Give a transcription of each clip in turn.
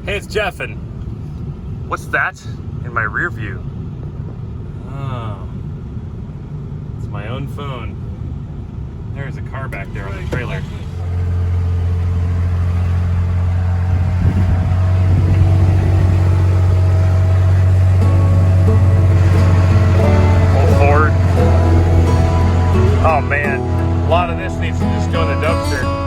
Hey, it's Jeff, and what's that in my rear view? Oh, it's my own phone. There's a car back there on the trailer. Old Ford. Oh man, a lot of this needs to just go in the dumpster.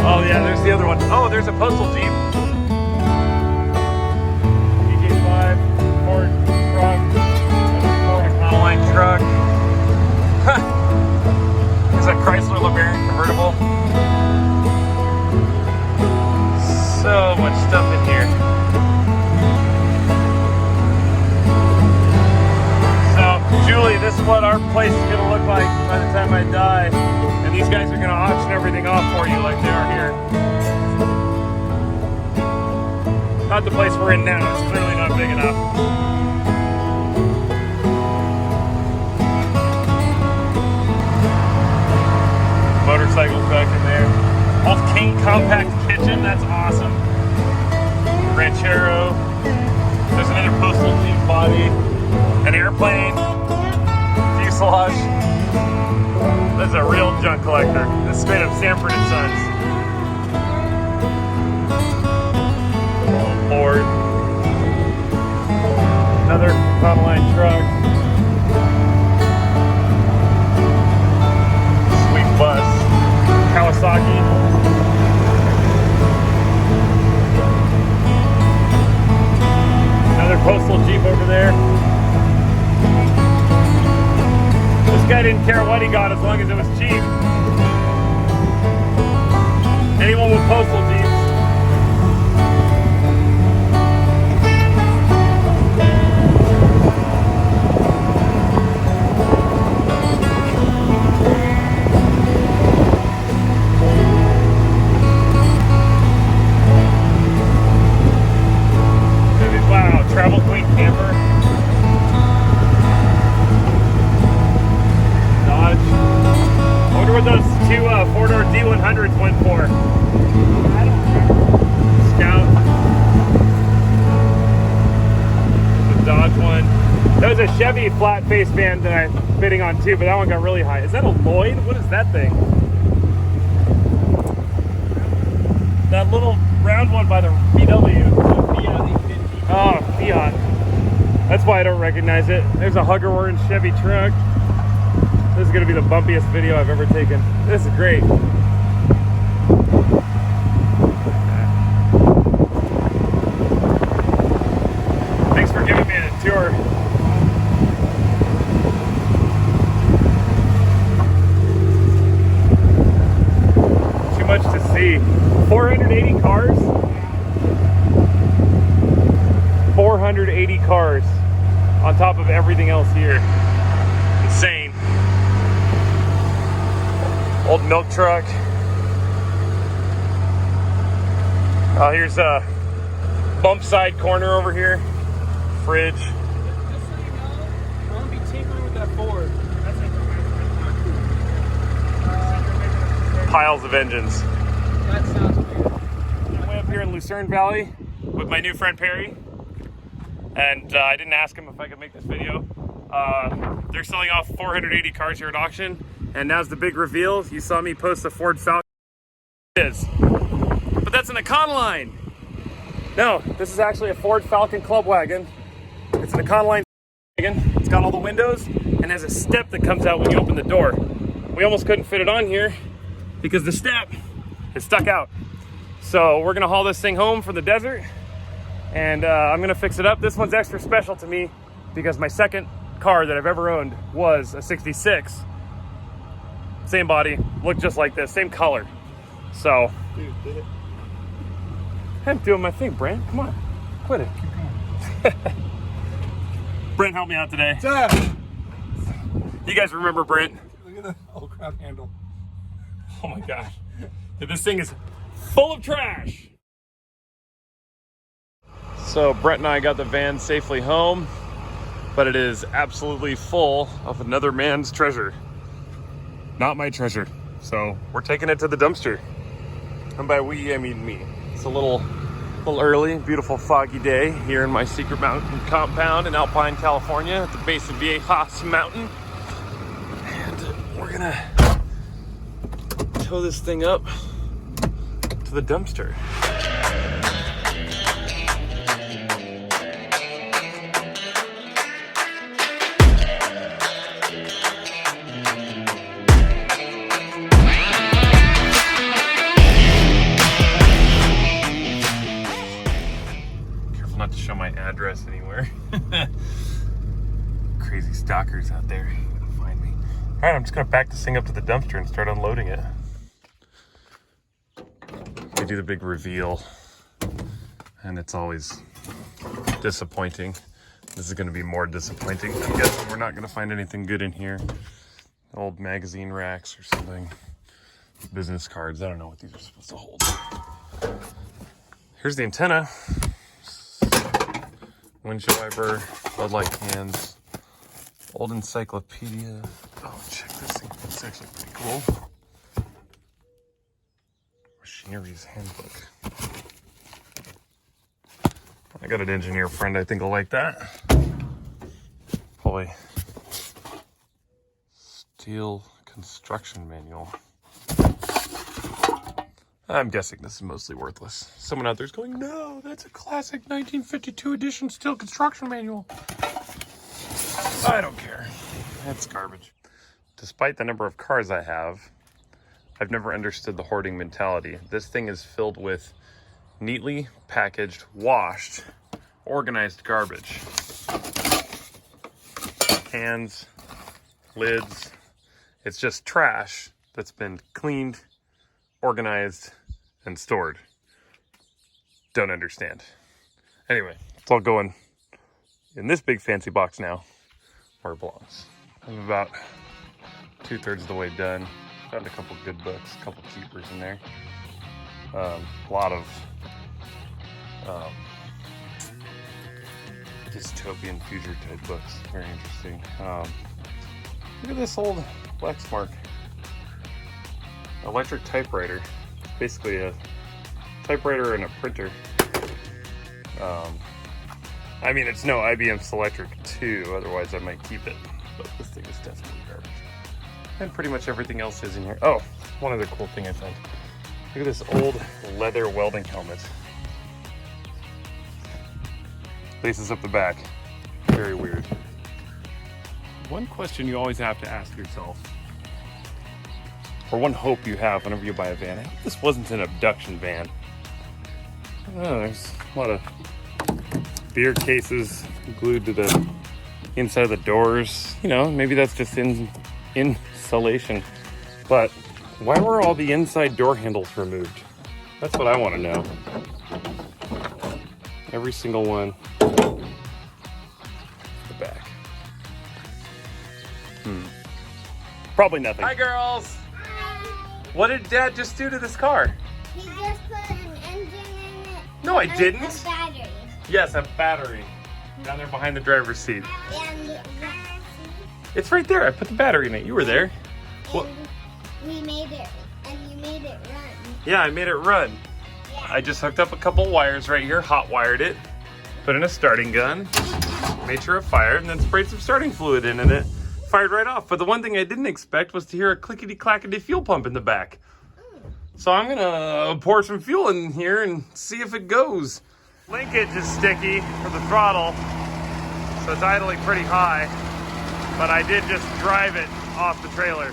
Oh yeah, there's the other one. Oh, there's a postal Jeep. EJ5, Ford truck, Ford Econoline truck. There's a Chrysler LeBaron convertible. So much stuff in here. So, Julie, this is what our place is gonna look like by the time I die. And these guys are gonna auction everything off for you like they are here. Not the place we're in now, it's clearly not big enough. Motorcycles back in there. Old King Compact Kitchen, that's awesome. Ranchero. There's another postal Jeep body. An airplane. Fuselage. This is a real junk collector. This is made of Sanford and Sons. Oh, Lord. Another Econoline truck. Sweet bus. Kawasaki. Another postal Jeep over there. This guy didn't care what he got as long as it was cheap. Anyone with postal Jeeps. Wow, Travel Queen camper. I wonder what those two four-door D100s went for. I don't remember. Scout. The Dodge one. That was a Chevy flat face van that I'm bidding on too, but that one got really high. Is that a Lloyd? What is that thing? That little round one by the VW. Oh, Fiat. That's why I don't recognize it. There's a Hugger orange Chevy truck. This is going to be the bumpiest video I've ever taken. This is great. Thanks for giving me a tour. Too much to see. 480 cars? 480 cars on top of everything else here. Insane. Old milk truck. Oh, here's a bump side corner over here. Fridge. Just so you know, I won't be tinkering with that Ford. That's like Piles of engines. that sounds weird. I'm way up here in Lucerne Valley with my new friend Perry. And I didn't ask him if I could make this video. They're selling off 480 cars here at auction. And now's the big reveal. You saw me post a Ford Falcon. It is. But that's an Econoline. No, this is actually a Ford Falcon Club Wagon. It's an Econoline wagon. It's got all the windows and has a step that comes out when you open the door. We almost couldn't fit it on here because the step is stuck out. So we're gonna haul this thing home from the desert and I'm gonna fix it up. This one's extra special to me because my second car that I've ever owned was a 66. Same body, looked just like this, same color. So, Dude, I'm doing my thing, Brent. Come on, quit it. Brent helped me out today. Jeff! You guys remember Brent? Look at the crap handle. Oh my gosh. This thing is full of trash. So Brent and I got the van safely home, but it is absolutely full of another man's treasure. Not my treasure. So we're taking it to the dumpster. And by we, I mean me. It's a little early, beautiful foggy day here in my secret mountain compound in Alpine, California at the base of Viejas Mountain. And we're gonna tow this thing up to the dumpster. Not to show my address anywhere. Crazy stalkers out there gonna find me. All right, I'm just gonna back this thing up to the dumpster and start unloading it. They do the big reveal, and it's always disappointing. This is gonna be more disappointing. I'm guessing we're not gonna find anything good in here. Old magazine racks or something. Business cards. I don't know what these are supposed to hold. Here's the antenna. Windshield wiper, Bud Light cans, old encyclopedia. Oh, check this thing. It's actually pretty cool. Machinery's handbook. I got an engineer friend I think will like that. Probably steel construction manual. I'm guessing this is mostly worthless. Someone out there's going, no, that's a classic 1952 edition steel construction manual. I don't care. That's garbage. Despite the number of cars I have, I've never understood the hoarding mentality. This thing is filled with neatly packaged, washed, organized garbage. Cans, lids. It's just trash that's been cleaned, organized, and stored. Don't understand. Anyway, it's all going in this big fancy box now where it belongs. I'm about 2/3 of the way done. Found a couple good books, a couple keepers in there. A lot of dystopian future type books. Very interesting. Look at this old Lexmark electric typewriter. Basically a typewriter and a printer. I mean, it's no IBM Selectric 2, otherwise I might keep it. But this thing is definitely garbage. And pretty much everything else is in here. Oh, one other cool thing I found. Look at this old leather welding helmet. Laces up the back. Very weird. One question you always have to ask yourself, or one hope you have whenever you buy a van. I hope this wasn't an abduction van. Oh, there's a lot of beer cases glued to the inside of the doors. You know, maybe that's just insulation. But why were all the inside door handles removed? That's what I want to know. Every single one. The back. Probably nothing. Hi, girls. What did Dad just do to this car? He just put an engine in it. No, I didn't. A battery. Yes, a battery. Down there behind the driver's seat. And It's right there. I put the battery in it. You were there. What? we made it, and you made it run. Yeah, I made it run. Yeah. I just hooked up a couple wires right here, hot wired it, put in a starting gun, made sure it fired, and then sprayed some starting fluid in, and it fired right off. But the one thing I didn't expect was to hear a clickety-clackety fuel pump in the back. So I'm gonna pour some fuel in here and see if it goes. Linkage is sticky for the throttle, so it's idling pretty high, but I did just drive it off the trailer.